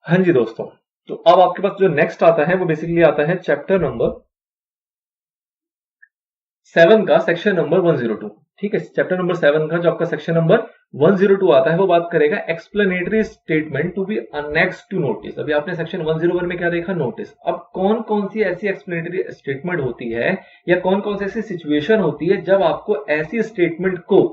हाँ जी दोस्तों, तो अब आपके पास जो नेक्स्ट आता है वो बेसिकली आता है चैप्टर नंबर 7 का सेक्शन नंबर 102। ठीक है, चैप्टर नंबर 7 का जो आपका सेक्शन नंबर 102 आता है वो बात करेगा explanatory statement to be annexed to notice. अभी आपने सेक्शन 101 में क्या देखा, नोटिस। अब कौन कौन सी ऐसी एक्सप्लेनेटरी स्टेटमेंट होती है या कौन कौन सी ऐसी सिचुएशन होती है जब आपको ऐसी स्टेटमेंट को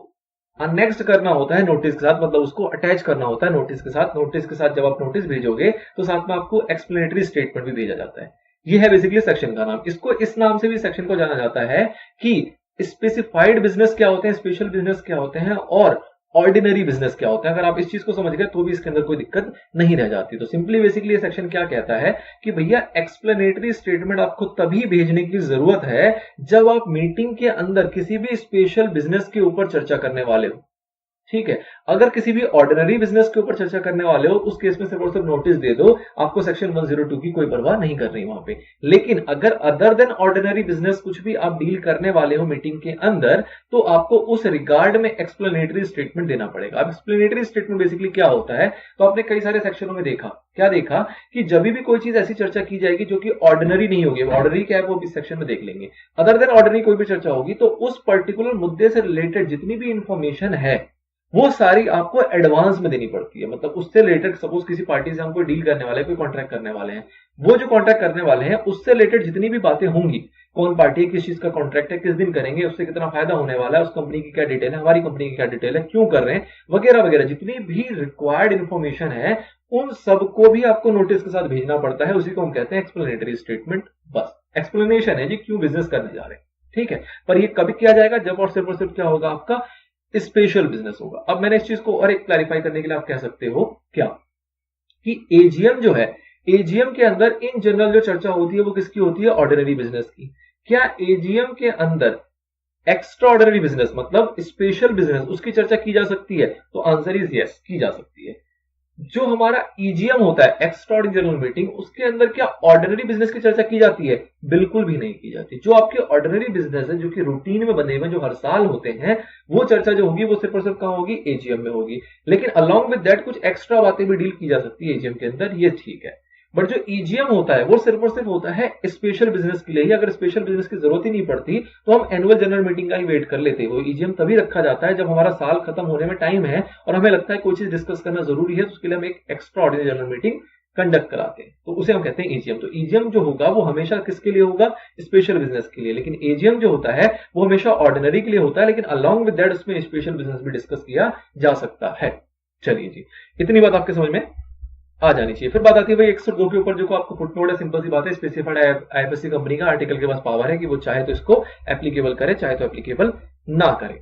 अनेक्स्ट करना होता है नोटिस के साथ, मतलब उसको अटैच करना होता है नोटिस के साथ। नोटिस के साथ जब आप नोटिस भेजोगे तो साथ में आपको एक्सप्लेनेटरी स्टेटमेंट भी भेजा जाता है। ये है बेसिकली सेक्शन का नाम। इसको इस नाम से भी सेक्शन को जाना जाता है कि स्पेसिफाइड बिजनेस क्या होते हैं, स्पेशल बिजनेस क्या होते हैं और ऑर्डिनरी बिजनेस क्या होता है। अगर आप इस चीज को समझ गए तो भी इसके अंदर कोई दिक्कत नहीं रह जाती। तो सिंपली बेसिकली ये सेक्शन क्या कहता है कि भैया एक्सप्लेनेटरी स्टेटमेंट आपको तभी भेजने की जरूरत है जब आप मीटिंग के अंदर किसी भी स्पेशल बिजनेस के ऊपर चर्चा करने वाले हो। ठीक है, अगर किसी भी ऑर्डिनरी बिजनेस के ऊपर चर्चा करने वाले हो उस केस में सिर्फ और सिर्फ नोटिस दे दो, आपको सेक्शन 102 की कोई परवाह नहीं करनी वहां पे। लेकिन अगर अदर देन ऑर्डिनरी बिजनेस कुछ भी आप डील करने वाले हो मीटिंग के अंदर, तो आपको उस रिगार्ड में एक्सप्लेनेटरी स्टेटमेंट देना पड़ेगा। अब एक्सप्लेनेटरी स्टेटमेंट बेसिकली क्या होता है, तो आपने कई सारे सेक्शनों में देखा, क्या देखा कि जब भी कोई चीज ऐसी चर्चा की जाएगी जो कि ऑर्डिनरी नहीं होगी, ऑर्डिनरी क्या है वो इस सेक्शन में देख लेंगे, अदर देन ऑर्डिनरी कोई भी चर्चा होगी तो उस पर्टिकुलर मुद्दे से रिलेटेड जितनी भी इंफॉर्मेशन है वो सारी आपको एडवांस में देनी पड़ती है। मतलब उससे रिलेटेड, सपोज किसी पार्टी से हम कोई डील करने वाले हैं, कोई कॉन्ट्रैक्ट करने वाले हैं, वो जो कॉन्ट्रैक्ट करने वाले हैं उससे रिलेटेड जितनी भी बातें होंगी, कौन पार्टी किस चीज का कॉन्ट्रैक्ट है, किस दिन करेंगे, उससे कितना फायदा होने वाला है, उस कंपनी की क्या डिटेल है, हमारी कंपनी की क्या डिटेल है, क्यों कर रहे हैं, वगैरह वगैरह जितनी भी रिक्वायर्ड इंफॉर्मेशन है उन सबको भी आपको नोटिस के साथ भेजना पड़ता है। उसी को हम कहते हैं एक्सप्लेनेटरी स्टेटमेंट। बस एक्सप्लेनेशन है जी क्यों बिजनेस करने जा रहे हैं। ठीक है, पर ये कभी किया जाएगा जब और सिर्फ क्या होगा, आपका स्पेशल बिजनेस होगा। अब मैंने इस चीज को और एक क्लैरिफाई करने के लिए आप कह सकते हो क्या कि एजीएम जो है, एजीएम के अंदर इन जनरल जो चर्चा होती है वो किसकी होती है, ऑर्डिनरी बिजनेस की। क्या एजीएम के अंदर एक्स्ट्रा ऑर्डिनरी बिजनेस मतलब स्पेशल बिजनेस उसकी चर्चा की जा सकती है? तो आंसर इज यस, की जा सकती है। जो हमारा ईजीएम होता है एक्स्ट्राऑर्डिनरी जनरल मीटिंग, उसके अंदर क्या ऑर्डिनरी बिजनेस की चर्चा की जाती है? बिल्कुल भी नहीं की जाती। जो आपके ऑर्डिनरी बिजनेस है जो कि रूटीन में बने हुए जो हर साल होते हैं, वो चर्चा जो होगी वो सिर्फ और सिर्फ कहां होगी, एजीएम में होगी। लेकिन अलोंग विद दैट कुछ एक्स्ट्रा बातें भी डील की जा सकती है एजीएम के अंदर, ये ठीक है। बट जो ईजीएम होता है वो सिर्फ और सिर्फ होता है स्पेशल बिजनेस के लिए ही। अगर स्पेशल बिजनेस की जरूरत ही नहीं पड़ती तो हम एनुअल जनरल मीटिंग का ही वेट कर लेते। वो ईजीएम तभी रखा जाता है जब हमारा साल खत्म होने में टाइम है और हमें लगता है कोई चीज डिस्कस करना जरूरी है, तो उसके लिए हम एक extra ordinary general meeting conduct कराते हैं, तो उसे हम कहते हैं ईजीएम। तो ईजीएम जो होगा वो हमेशा किसके लिए होगा, स्पेशल बिजनेस के लिए। लेकिन एजीएम जो होता है वो हमेशा ऑर्डिनरी के लिए होता है, लेकिन अलॉन्ग विद दैट उसमें स्पेशल बिजनेस भी डिस्कस किया जा सकता है। चलिए जी, इतनी बात आपके समझ में आ जानी चाहिए। फिर बात आती है भाई 102 के ऊपर, जो को आपको फुटनोट है, सिंपल सी बात है, स्पेसिफाइड आईएफएससी कंपनी का आर्टिकल के पास पावर है कि वो चाहे तो इसको एप्लीकेबल करे, चाहे तो एप्लीकेबल ना करे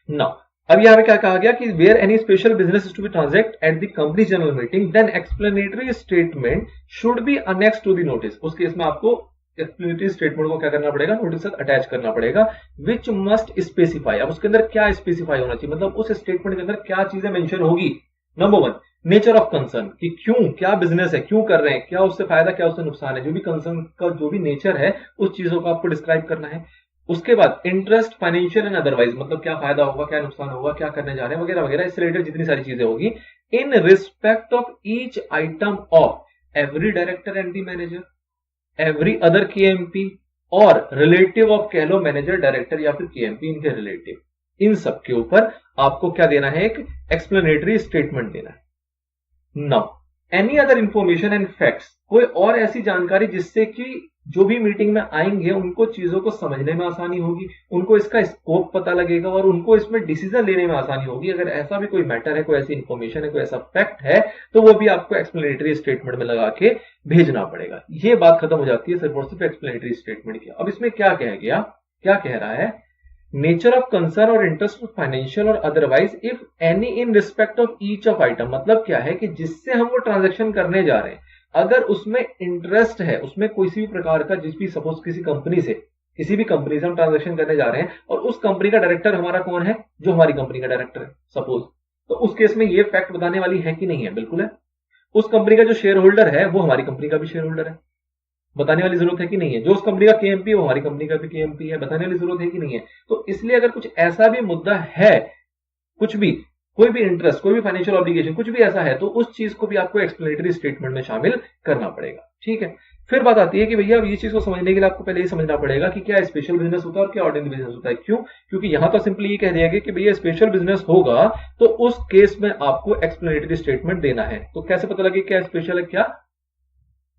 ना। अब यहां पे क्या कहा गया कि where any special business is to be transact at the company general meeting then explanatory statement should be annexed to the notice. उस केस में आपको एक्सप्लेनेटरी स्टेटमेंट को क्या करना पड़ेगा, नोटिस से अटैच करना पड़ेगा, विच मस्ट स्पेसिफाई। अब उसके अंदर क्या स्पेसिफाई होना चाहिए, मतलब उस स्टेटमेंट के अंदर क्या चीजें मेंशन होगी। नंबर 1, नेचर ऑफ कंसर्न, कि क्यों, क्या बिजनेस है, क्यों कर रहे हैं, क्या उससे फायदा, क्या उससे नुकसान है, जो भी कंसर्न का जो भी नेचर है उस चीजों को आपको डिस्क्राइब करना है। उसके बाद इंटरेस्ट, फाइनेंशियल एंड अदरवाइज, मतलब क्या फायदा होगा, क्या नुकसान होगा, क्या करने जा रहे हैं, वगैरह वगैरह, इससे रिलेटेड जितनी सारी चीजें होगी in respect of each item of every director and the manager, every other KMP और रिलेटिव ऑफ कह लो मैनेजर, डायरेक्टर या फिर केएमपी, इनके रिलेटिव, इन सब के ऊपर आपको क्या देना है, एक एक्सप्लेनेटरी स्टेटमेंट देना है। Now any other information and facts, कोई और ऐसी जानकारी जिससे कि जो भी मीटिंग में आएंगे उनको चीजों को समझने में आसानी होगी, उनको इसका स्कोप पता लगेगा और उनको इसमें डिसीजन लेने में आसानी होगी। अगर ऐसा भी कोई मैटर है, कोई ऐसी इंफॉर्मेशन है, कोई ऐसा फैक्ट है, तो वो भी आपको एक्सप्लेनेटरी स्टेटमेंट में लगा के भेजना पड़ेगा। ये बात खत्म हो जाती है सिर्फ और सिर्फ एक्सप्लेनेटरी स्टेटमेंट की। अब इसमें क्या कह गया, क्या कह रहा है, नेचर ऑफ कंसर्न और इंटरेस्ट ऑफ फाइनेंशियल और otherwise if any in respect of each of item, मतलब क्या है कि जिससे हम वो ट्रांजेक्शन करने जा रहे हैं अगर उसमें इंटरेस्ट है, उसमें किसी भी प्रकार का, जिस भी सपोज किसी कंपनी से हम ट्रांजेक्शन करने जा रहे हैं और उस कंपनी का डायरेक्टर हमारा कौन है, जो हमारी कंपनी का डायरेक्टर है सपोज, तो उस केस में ये फैक्ट बताने वाली है कि नहीं है, बिल्कुल है। उस कंपनी का जो शेयर होल्डर है वो हमारी कंपनी का भी शेयर होल्डर है, बताने वाली जरूरत है कि नहीं है। जो उस कंपनी का केएमपी है वो हमारी कंपनी का भी केएमपी है, बताने वाली जरूरत है कि नहीं है। तो इसलिए अगर कुछ ऐसा भी मुद्दा है कुछ भी, कोई भी इंटरेस्ट, कोई भी फाइनेंशियल ऑब्लिगेशन, कुछ भी ऐसा है तो उस चीज को भी आपको एक्सप्लेनेटरी स्टेटमेंट में शामिल करना पड़ेगा। ठीक है, फिर बात आती है कि भैया अब ये चीज को समझने के लिए आपको पहले ये समझना पड़ेगा कि क्या स्पेशल बिजनेस होता है और क्या ऑर्डिनरी बिजनेस होता है। क्यों? क्योंकि यहां तो सिंपली ये कह दिया गया कि भैया स्पेशल बिजनेस होगा तो उस केस में आपको एक्सप्लेनेटरी स्टेटमेंट देना है। तो कैसे पता लगे क्या स्पेशल है क्या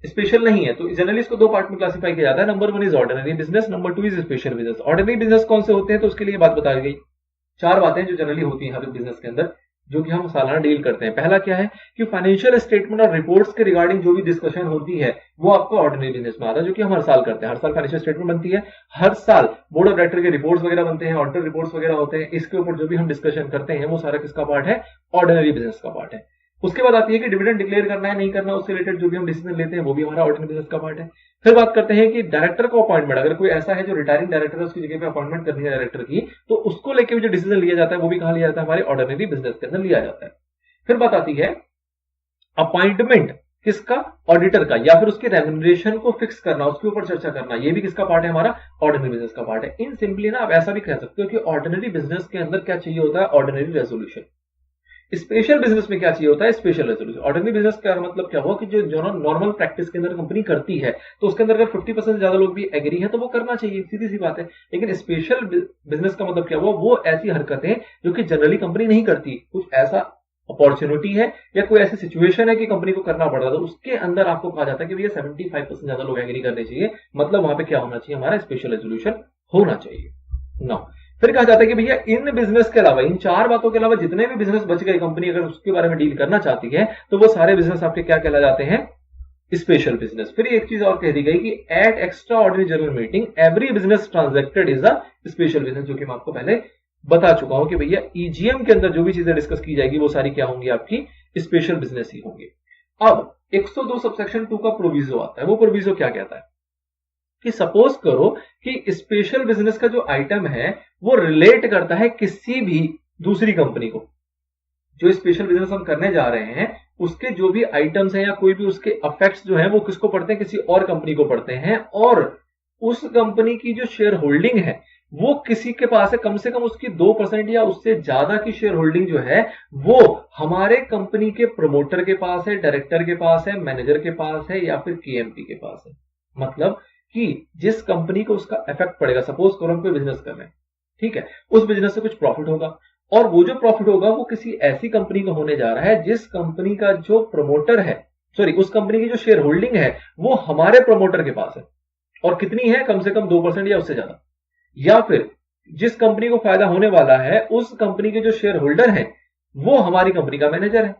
स्पेशल नहीं है? तो जनरली इसको दो पार्ट में क्लासिफाई किया जाता है। Number 1 is ordinary business, number 2 is special business. Ordinary business कौन से होते हैं? तो उसके लिए बात बताई गई, 4 बातें जो जनरली होती हैं हर बिजनेस के अंदर, जो कि हम सालाना डील करते हैं। पहला क्या है कि फाइनेंशियल स्टेटमेंट और रिपोर्ट्स के रिगार्डिंग जो भी डिस्कशन होती है वो आपको ऑर्डिनरी बिजनेस में आता है, जो कि हम हर साल करते हैं। हर साल फाइनेंशियल स्टेटमेंट बनती है, हर साल बोर्ड ऑफ डायरेक्टर के रिपोर्ट्स वगैरह बनते हैं, ऑडिटर रिपोर्ट्स वगैरह होते हैं। इसके ऊपर जो भी हम डिस्कशन करते हैं वो सारा किसका पार्ट है? ऑर्डिनरी बिजनेस का पार्ट है। उसके बाद आती है कि डिविडेंड डिक्लेयर करना है नहीं करना, उससे रिलेटेड जो भी हम डिसीजन लेते हैं वो भी हमारा ऑर्डिनरी बिजनेस का पार्ट है। फिर बात करते हैं कि डायरेक्टर को अपॉइंटमेंट, अगर कोई ऐसा है जो रिटायरिंग डायरेक्टर है उसकी जगह पे अपॉइंटमेंट करनी है डायरेक्टर की, तो उसको लेकर भी जो डिसीजन लिया जाता है वो भी कहां लिया जाता है? हमारे ऑर्डिनरी बिजनेस के अंदर लिया जाता है। फिर बात आती है अपॉइंटमेंट किसका? ऑडिटर का, या फिर उसके रेम्यूनरेशन को फिक्स करना, उसके ऊपर चर्चा करना, ये भी किसका पार्ट है? हमारा ऑर्डिनरी बिजनेस का पार्ट है। इन सिंपली ना आप ऐसा भी कह सकते हो कि ऑर्डिनरी बिजनेस के अंदर क्या चाहिए होता है? Ordinary resolution. स्पेशल बिजनेस में क्या चाहिए होता है? Special resolution. ऑर्डिनरी बिजनेस का मतलब क्या हुआ कि जो नॉर्मल प्रैक्टिस के अंदर कंपनी करती है तो उसके अंदर अगर 50% से ज्यादा लोग भी एग्री है तो वो करना चाहिए, सीधी सी बात है। लेकिन स्पेशल बिजनेस का मतलब क्या हुआ? वो ऐसी हरकतें जो कि जनरली कंपनी नहीं करती, कुछ ऐसा अपॉर्चुनिटी है या कोई ऐसी सिचुएशन है कि कंपनी को करना पड़ रहा है, तो उसके अंदर आपको कहा जाता है कि भैया 75% ज्यादा लोग एग्री करने चाहिए, मतलब वहां पे क्या होना चाहिए? हमारा स्पेशल रेजोल्यूशन होना चाहिए ना। फिर कहा जाता है कि भैया इन बिजनेस के अलावा, इन 4 बातों के अलावा जितने भी बिजनेस बच गए कंपनी अगर उसके बारे में डील करना चाहती है तो वो सारे बिजनेस आपके क्या कहला जाते हैं? Special business. फिर एक चीज और कह दी गई कि at extraordinary general meeting every business transacted is a special business, जो कि मैं आपको पहले बता चुका हूं कि भैया ईजीएम के अंदर जो भी चीजें डिस्कस की जाएगी वो सारी क्या होंगी? आपकी स्पेशल बिजनेस ही होंगी। अब 102 सबसेक्शन 2 का प्रोविजो आता है। वो प्रोविजो क्या कहता है कि सपोज करो कि स्पेशल बिजनेस का जो आइटम है वो रिलेट करता है किसी भी दूसरी कंपनी को। जो स्पेशल बिजनेस हम करने जा रहे हैं उसके जो भी आइटम्स हैं या कोई भी उसके इफेक्ट्स जो हैं वो किसको पड़ते हैं? किसी और कंपनी को पड़ते हैं, और उस कंपनी की जो शेयर होल्डिंग है वो किसी के पास है, कम से कम उसकी 2% या उससे ज्यादा की शेयर होल्डिंग जो है वो हमारे कंपनी के प्रमोटर के पास है, डायरेक्टर के पास है, मैनेजर के पास है या फिर केएमपी के पास है। मतलब कि जिस कंपनी को उसका इफेक्ट पड़ेगा, सपोज करो हम कोई बिजनेस कर रहे हैं, ठीक है, उस बिजनेस से कुछ प्रॉफिट होगा और वो जो प्रॉफिट होगा वो किसी ऐसी कंपनी को होने जा रहा है जिस कंपनी का जो प्रमोटर है, सॉरी उस कंपनी की जो शेयर होल्डिंग है वो हमारे प्रमोटर के पास है, और कितनी है? कम से कम 2% या उससे ज्यादा। या फिर जिस कंपनी को फायदा होने वाला है उस कंपनी के जो शेयर होल्डर है वो हमारी कंपनी का मैनेजर है,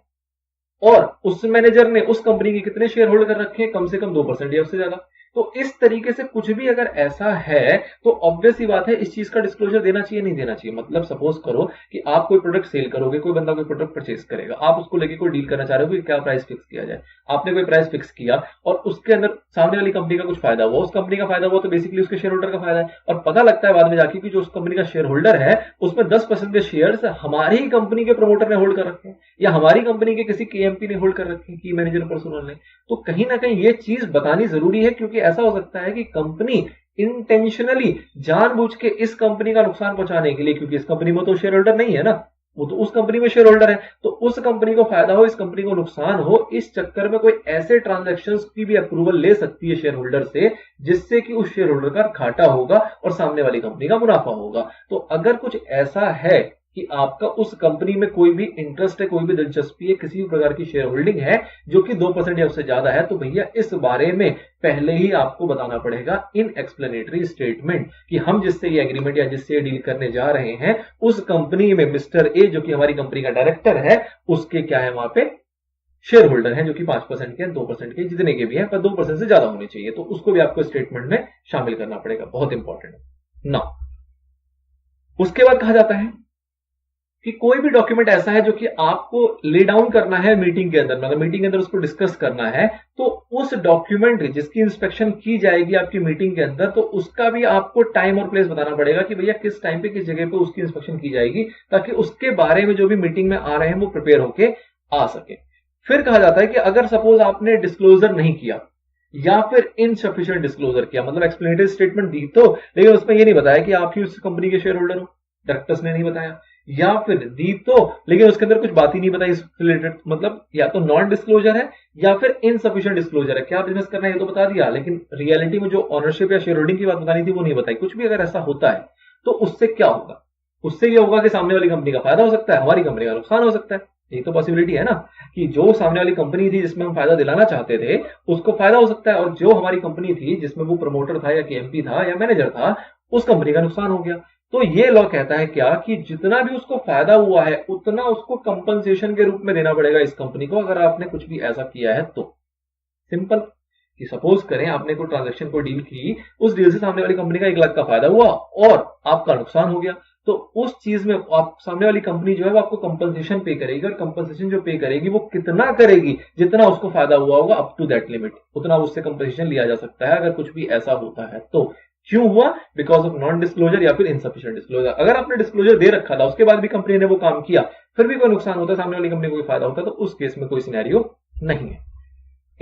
और उस मैनेजर ने उस कंपनी के कितने शेयर होल्ड कर रखे हैं? कम से कम 2% या उससे ज्यादा। तो इस तरीके से कुछ भी अगर ऐसा है तो ऑब्वियस ही बात है इस चीज का डिस्क्लोजर देना चाहिए नहीं देना चाहिए। मतलब सपोज करो कि आप कोई प्रोडक्ट सेल करोगे, कोई बंदा कोई प्रोडक्ट परचेज करेगा, आप उसको लेके कोई डील करना चाह रहे हो कि क्या प्राइस फिक्स किया जाए। आपने कोई प्राइस फिक्स किया और उसके अंदर सामने वाली कंपनी का कुछ फायदा हुआ, उस कंपनी का फायदा हुआ तो बेसिकली उसके शेयर होल्डर का फायदा है, और पता लगता है बाद में जाके कि जो उस कंपनी का शेयर होल्डर है उसमें 10% के शेयर्स हमारी ही कंपनी के प्रमोटर ने होल्ड कर रखे हैं या हमारी कंपनी के किसी केएमपी ने होल्ड कर रखे हैं, की मैनेजर पर्सनल ने। तो कहीं ना कहीं ये चीज बतानी जरूरी है, क्योंकि ऐसा हो सकता है कि कंपनी इंटेंशनली जानबूझ के इस कंपनी का नुकसान पहुंचाने के लिए, क्योंकि इस कंपनी में तो शेयर होल्डर नहीं है ना, वो तो उस कंपनी में शेयर होल्डर है, तो उस कंपनी को फायदा हो, इस कंपनी को नुकसान हो, इस चक्कर में कोई ऐसे ट्रांजैक्शंस की भी अप्रूवल ले सकती है शेयर होल्डर से जिससे कि उस शेयर होल्डर का घाटा होगा और सामने वाली कंपनी का मुनाफा होगा। तो अगर कुछ ऐसा है कि आपका उस कंपनी में कोई भी इंटरेस्ट है, कोई भी दिलचस्पी है, किसी भी प्रकार की शेयर होल्डिंग है जो कि 2% या उससे ज्यादा है, तो भैया इस बारे में पहले ही आपको बताना पड़ेगा इन एक्सप्लेनेटरी स्टेटमेंट कि हम जिससे ये एग्रीमेंट या जिससे ये डील करने जा रहे हैं उस कंपनी में मिस्टर ए जो कि हमारी कंपनी का डायरेक्टर है उसके क्या है वहां पे शेयर होल्डर हैं जो कि 5% के 2% के जितने के भी हैं पर 2% से ज्यादा होने चाहिए, तो उसको भी आपको स्टेटमेंट में शामिल करना पड़ेगा, बहुत इंपॉर्टेंट है ना। उसके बाद कहा जाता है कि कोई भी डॉक्यूमेंट ऐसा है जो कि आपको ले डाउन करना है मीटिंग के अंदर, मतलब मीटिंग के अंदर उसको डिस्कस करना है, तो उस डॉक्यूमेंट जिसकी इंस्पेक्शन की जाएगी आपकी मीटिंग के अंदर, तो उसका भी आपको टाइम और प्लेस बताना पड़ेगा कि भैया किस टाइम पे किस जगह पे उसकी इंस्पेक्शन की जाएगी, ताकि उसके बारे में जो भी मीटिंग में आ रहे हैं वो प्रिपेयर होके आ सके। फिर कहा जाता है कि अगर सपोज आपने डिस्क्लोजर नहीं किया या फिर इनसफिशिएंट डिस्क्लोजर किया, मतलब एक्सप्लेनेटरी स्टेटमेंट दी तो लेकिन उसमें यह नहीं बताया कि आप ही उस कंपनी के शेयर होल्डर हो, डायरेक्टर्स ने नहीं बताया, या फिर दी तो लेकिन उसके अंदर कुछ बात ही नहीं बताई इस रिलेटेड, मतलब या तो नॉन डिस्क्लोजर है या फिर इनसफिशिएंट डिस्क्लोजर है। क्या बिजनेस करना है ये तो बता दिया, लेकिन रियलिटी में जो ऑनरशिप या शेयर होल्डिंग की बात बतानी थी वो नहीं बताई। कुछ भी अगर ऐसा होता है तो उससे क्या होगा, उससे ये होगा कि सामने वाली कंपनी का फायदा हो सकता है, हमारी कंपनी का नुकसान हो सकता है। यही तो पॉसिबिलिटी है ना, कि जो सामने वाली कंपनी थी जिसमें हम फायदा दिलाना चाहते थे उसको फायदा हो सकता है, और जो हमारी कंपनी थी जिसमें वो प्रमोटर था या केएमपी था या मैनेजर था उस कंपनी का नुकसान हो गया। तो ये लॉ कहता है क्या, कि जितना भी उसको फायदा हुआ है उतना उसको कंपनसेशन के रूप में देना पड़ेगा इस कंपनी को, अगर आपने कुछ भी ऐसा किया है तो। सिंपल, कि सपोज करें आपने कोई ट्रांजैक्शन को डील की, उस डील से सामने वाली कंपनी का 1 लाख का फायदा हुआ और आपका नुकसान हो गया, तो उस चीज में आप सामने वाली कंपनी जो है वो आपको कंपनसेशन पे करेगी, और कंपनसेशन जो पे करेगी वो कितना करेगी, जितना उसको फायदा हुआ होगा अप टू दैट लिमिट, उतना उससे कंपनसेशन लिया जा सकता है अगर कुछ भी ऐसा होता है तो। क्यों हुआ, बिकॉज ऑफ नॉन डिस्क्लोजर या फिर इनसफिशिएंट डिस्क्लोजर। अगर आपने डिस्क्लोजर दे रखा था उसके बाद भी कंपनी ने वो काम किया, फिर भी कोई नुकसान होता है, सामने वाली कंपनी को कोई फायदा होता है, तो उस केस में कोई सिनेरियो नहीं है।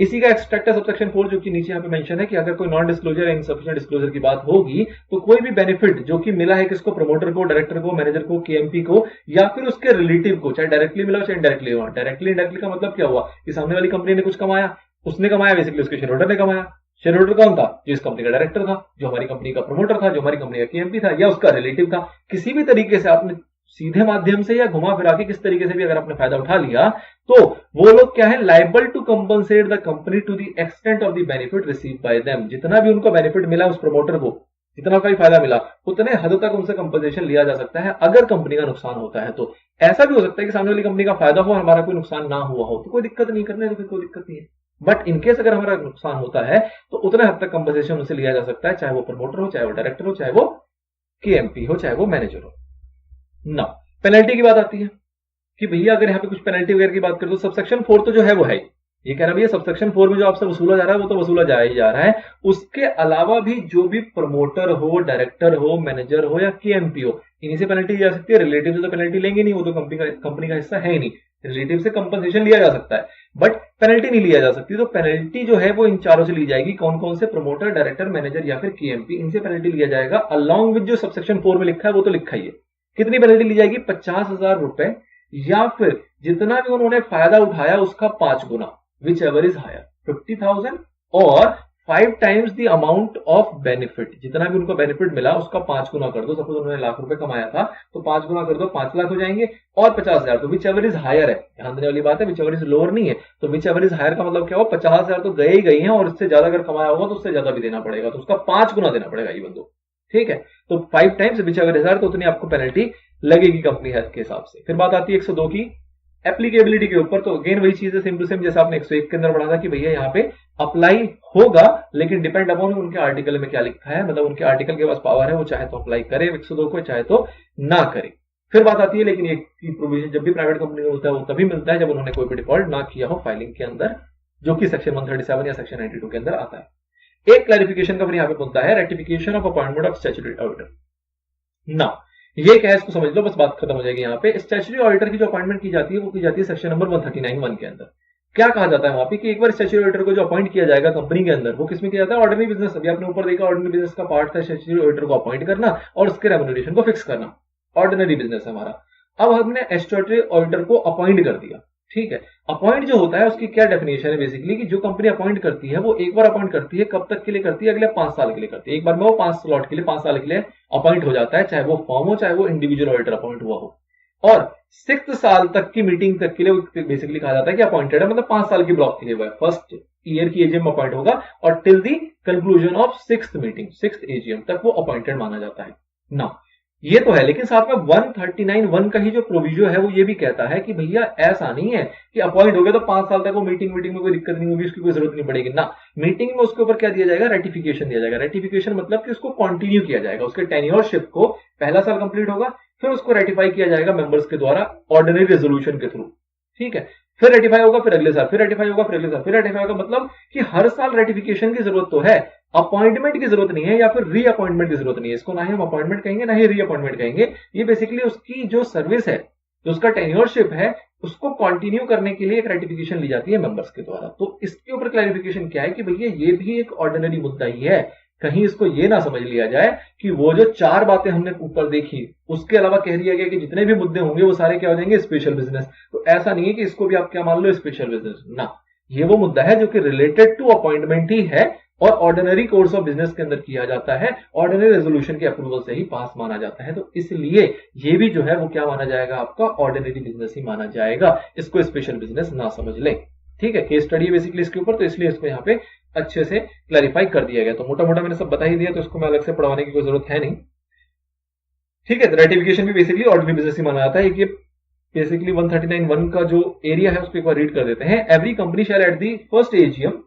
इसी का एक्सट्रैक्ट है सबसेक्शन 4, जो कि नीचे यहाँ पे मेंशन है कि अगर कोई नॉन डिस्क्लोजर या इनसफिशिएंट डिस्क्लोजर की बात होगी तो कोई भी बेनिफिट जो कि मिला है किसको, प्रमोटर को, डायरेक्टर को, मैनेजर को, केएमपी को, या फिर उसके रिलेटिव को, चाहे डायरेक्टली मिला हो चाहे इनडायरेक्टली हुआ। डायरेक्टली इनडायरेक्टली का मतलब क्या हुआ, कि सामने वाली कंपनी ने कुछ कमाया, उसने कमाया, बेसिकली उसके शेयर होल्डर ने कमाया। शेयर होल्डर कौन था, जो इस कंपनी का डायरेक्टर था, जो हमारी कंपनी का प्रमोटर था, जो हमारी कंपनी का केएमपी था, या उसका रिलेटिव था। किसी भी तरीके से आपने सीधे माध्यम से या घुमा फिरा के किस तरीके से भी अगर आपने फायदा उठा लिया तो वो लोग क्या है, liable to compensate the company to the extent of the benefit receive by them. जितना भी उनको बेनिफिट मिला उस प्रमोटर को, जितना का भी फायदा मिला, उतने हद तक उनसे कंपनसेशन लिया जा सकता है अगर कंपनी का नुकसान होता है तो। ऐसा भी हो सकता है कि सामने वाली कंपनी का फायदा हो और हमारा कोई नुकसान ना हुआ हो, तो कोई दिक्कत नहीं, करने तो फिर कोई दिक्कत नहीं है। बट इनकेस अगर हमारा नुकसान होता है तो उतने हद तक कंपनसेशन उनसे लिया जा सकता है, चाहे वो प्रमोटर हो, चाहे वो डायरेक्टर हो, चाहे वो केएमपी हो, चाहे वो मैनेजर हो ना। पेनल्टी की बात आती है कि भैया अगर यहाँ पे कुछ पेनल्टी वगैरह की बात करें तो सबसेक्शन 4 तो जो है वो है, ये कह रहा है भैया सबसेक्शन 4 में जो आपसे वसूला जा रहा है वो तो वसूला जा ही जा रहा है। उसके अलावा भी जो भी प्रमोटर हो, डायरेक्टर हो, मैनेजर हो या केएमपी हो, इन्हीं से पेनल्टी ली जा सकती है। रिलेटिव से तो पेनल्टी लेंगे नहीं, वो तो कंपनी का हिस्सा है ही नहीं। रिलेटिव से कंपनसेशन लिया जा सकता है बट पेनल्टी नहीं लिया जा सकती। तो पेनल्टी जो है वो इन चारों से ली जाएगी। कौन कौन से, प्रमोटर, डायरेक्टर, मैनेजर या फिर केएमपी, इनसे पेनल्टी लिया जाएगा। अलॉन्ग विद जो सबसेक्शन 4 में लिखा है वो तो लिखा ही है। कितनी पेनल्टी ली जाएगी, 50,000 रुपए, या फिर जितना भी उन्होंने फायदा उठाया उसका 5 गुना, विच एवर इज हायर, 50,000 और 5 times the amount of benefit. जितना भी उनको बेनिफिट मिला उसका 5 गुना कर दो। सपोज उन्होंने लाख रुपए कमाया था तो 5 गुना कर दो, 5 लाख हो जाएंगे, और 50,000, तो विच एवर इज हायर है। ध्यान देने वाली बात है, विच एवर इज लोअर नहीं है। तो विच एवर इज हायर का मतलब क्या हो, 50,000 तो गए ही गई हैं, और इससे ज्यादा अगर कमाया होगा तो उससे ज्यादा भी देना पड़ेगा, तो उसका 5 गुना देना पड़ेगा ये बंदो। ठीक है, तो 5 times whichever is higher, तो उतनी आपको पेनल्टी लगेगी कंपनी हेल्थ के हिसाब से। फिर बात आती है 102 की एप्लीकेबिलिटी के ऊपर। तो अगेन वही चीज है, सेम टू सेम जैसा आपने 101 के अंदर पढ़ा था कि भैया यहाँ पे अप्लाई होगा, लेकिन डिपेंड अपॉन उनके आर्टिकल में क्या लिखा है, मतलब उनके आर्टिकल के पास पावर है, वो चाहे तो अप्लाई करे 102 को, चाहे तो ना करे। फिर बात आती है, लेकिन एक प्रोविजन जब भी प्राइवेट कंपनी में होता है वो तभी मिलता है जब उन्होंने कोई भी डिफॉल्ट ना किया हो फाइलिंग के अंदर, जो कि सेक्शन 137 या सेक्शन 92 के अंदर आता है। एक क्लैरिफिकेशन का फिर यहाँ पे मुद्दा है, ratification of appointment of statutory auditor. ना ये क्या है, इसको समझ लो, बस बात खत्म हो जाएगी। यहाँ पे स्टैट्यूटरी ऑडिटर की जो अपॉइंटमेंट की जाती है वो की जाती है सेक्शन नंबर 139(1) के अंदर। क्या कहा जाता है वहां पे कि एक बार स्टैट्यूटरी ऑडिटर को जो अपॉइंट किया जाएगा कंपनी के अंदर, वो किसमें किया जाता है, ऑर्डिनरी बिजनेस। अभी आपने ऊपर देखा ऑर्डिनरी बिजनेस का पार्ट था स्टैट्यूटरी ऑडिटर को अपॉइंट करना और उसके रेम्युनरेशन को फिक्स करना, ऑर्डिनरी बिजनेस है हमारा। अब हमने स्टैट्यूटरी ऑडिटर को अपॉइंट कर दिया, ठीक है। अपॉइंट जो होता है उसकी क्या डेफिनेशन है, बेसिकली कि जो कंपनी अपॉइंट करती है वो एक बार अपॉइंट करती है, कब तक के लिए करती है, अगले 5 साल के लिए करती है। एक बार में वो 5 स्लॉट के लिए 5 साल के लिए अपॉइंट हो जाता है, चाहे वो फॉर्म हो चाहे वो इंडिविजुअल ऑडिटर अपॉइंट हुआ हो। और 6th साल तक की मीटिंग तक के लिए बेसिकली कहा जाता है कि अपॉइंटेड है, मतलब 5 साल की ब्लॉक के लिए हुआ है। फर्स्ट ईयर की एजीएम अपॉइंट होगा और till the conclusion of 6th meeting, 6th AGM तक वो अपॉइंटेड माना जाता है ना। ये तो है, लेकिन साथ में 139(1) का ही जो प्रोविजन है वो ये भी कहता है कि भैया ऐसा नहीं है कि अपॉइंट हो गया तो 5 साल तक वो मीटिंग में कोई दिक्कत नहीं होगी, उसकी कोई जरूरत नहीं पड़ेगी ना। मीटिंग में उसके ऊपर क्या दिया जाएगा, रेटिफिकेशन दिया जाएगा। रेटिफिकेशन मतलब कि उसको कंटिन्यू किया जाएगा, उसके टेन्योरशिप को पहला साल कंप्लीट होगा, फिर उसको रेटिफाई किया जाएगा मेंबर्स के द्वारा ऑर्डिनरी रेजोल्यूशन के थ्रू, ठीक है। फिर रेटिफाई होगा, फिर अगले साल फिर रेटिफाई होगा, फिर अगले साल फिर रेटिफाई होगा। मतलब कि हर साल रेटिफिकेशन की जरूरत तो है, अपॉइंटमेंट की जरूरत नहीं है या फिर रीअपॉइंटमेंट की जरूरत नहीं है। इसको ना ही हम अपॉइंटमेंट कहेंगे ना ही रीअपॉइंटमेंट कहेंगे। ये बेसिकली उसकी जो सर्विस है, जो उसका टेन्योरशिप है, उसको कंटिन्यू करने के लिए एक रेटिफिकेशन ली जाती है मेंबर्स के द्वारा। तो इसके ऊपर क्लैरिफिकेशन क्या है कि भैया ये भी एक ऑर्डिनरी मुद्दा ही है कहीं इसको ये ना समझ लिया जाए कि वो जो 4 बातें हमने ऊपर देखी उसके अलावा कह दिया गया कि जितने भी मुद्दे होंगे वो सारे क्या हो जाएंगे स्पेशल बिजनेस। तो ऐसा नहीं है कि इसको भी आप क्या मान लो स्पेशल बिजनेस ना, ये वो मुद्दा है जो कि रिलेटेड टू अपॉइंटमेंट ही है और ऑर्डिनरी कोर्स ऑफ बिजनेस के अंदर किया जाता है, ऑर्डिनरी रेजोल्यूशन के अप्रूवल से ही पास माना जाता है। तो इसलिए ये भी जो है वो क्या माना जाएगा, आपका ऑर्डिनरी बिजनेस ही माना जाएगा, इसको स्पेशल बिजनेस ना समझ ले। ठीक है, केस स्टडी बेसिकली इसके ऊपर, तो इसलिए इसको यहाँ पे अच्छे से क्लैरिफाई कर दिया गया। तो मोटा मोटा मैंने सब बता ही दिया, तो इसको मैं अलग से पढ़वाने की कोई जरूरत है नहीं। ठीक है, रेटिफिकेशन भी बेसिकली ऑर्डिनरी बिजनेस ही माना जाता है। ये बेसिकली 139(1) का जो एरिया है उसको एक बार रीड कर देते हैं। Every company shall at the first AGM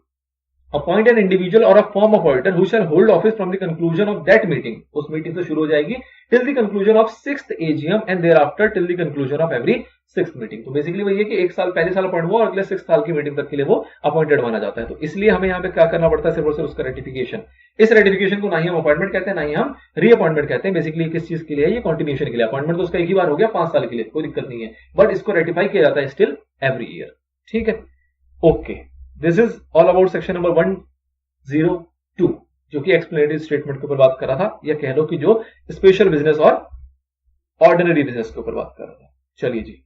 appoint an individual और a form of auditor who shall hold office from the conclusion of that meeting, उस मीटिंग से शुरू हो जाएगी till the conclusion of 6th AGM and thereafter till the conclusion of every 6th meeting. तो basically वही है कि एक साल पहले साल अपॉइंट हुआ और अगले 6 साल की मीटिंग तक के लिए वो अपॉइंटेड माना जाता है। तो इसलिए हमें यहाँ पे क्या करना पड़ता है, सिर्फ और सिर्फ उसका रेटिफिकेशन। इस रेटिफिकेशन को ना ही हम अपॉइंटमेंट कहते हैं ना ही हम रीअपॉइंटमेंट कहते हैं। बेसिकली किस चीज के लिए, ये कंटिन्यूएशन के लिए। अपॉइंटमेंट तो उसका एक ही बार हो गया 5 साल के लिए, कोई दिक्कत नहीं है, बट इसको रेटिफाई किया जाता है स्टिल एवरी ईयर। ठीक है, okay, this is all about section number 102 जो कि एक्सप्लेनेटरी स्टेटमेंट के ऊपर बात कर रहा था, या कह लो कि जो स्पेशल बिजनेस और ऑर्डिनरी बिजनेस के ऊपर बात कर रहा था। चलिए जी।